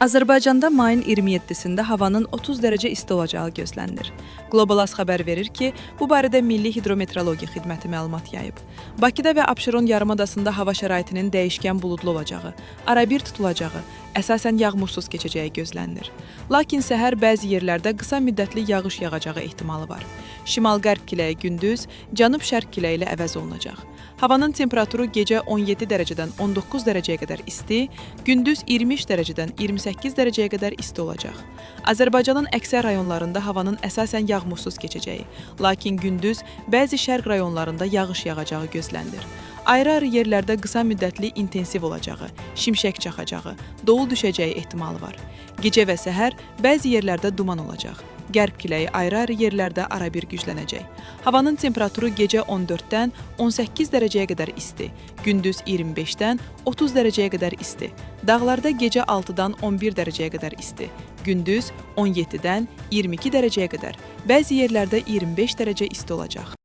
Azərbaycanda mayın 27-sində havanın 30 dərəcə isti olacağı gözlənilir. Qlobalas xəbər verir ki, bu barədə Milli Hidrometeorologiya Xidməti məlumat yayıb. Bakıda və Abşeron yarımadasında hava şəraitinin dəyişkən buludlu olacağı, arabir tutulacağı, əsasən yağmursuz keçəcəyi gözlənilir. Lakin səhər bəzi yerlərdə qısa müddətli yağış yağacağı ehtimalı var. Şimal-qərb küləyi gündüz, cənub-şərq küləyi ilə əvəz olunacaq. Havanın temperaturu gecə 17 dərəcədən 19 dərəcəyə qədər isti, gündüz 23 dərəcədən 28 dərəcəyə qədər isti olacaq. Azərbaycanın əksər rayonlarında havanın əsasən yağmursuz keçəcəyi, lakin gündüz bəzi şərq rayonlarında yağış yağacağı gözlənilir. Ayrı-ayrı yerlərdə qısa müddətli intensiv olacağı, şimşək çaxacağı, dolu düşəcəyi ehtimalı var. Gecə və səhər bəzi yerlərdə duman olacaq. Qərb küləyi ayrı-ayrı yerlərdə arabir güclənəcək. Havanın temperaturu gecə 14-dən 18 dərəcəyə qədər isti, gündüz 25-dən 30 dərəcəyə qədər isti. Dağlarda gecə 6-dan 11 dərəcəyə qədər isti, gündüz 17-dən 22 dərəcəyə qədər, bəzi yerlərdə 25 dərəcə isti olacaq.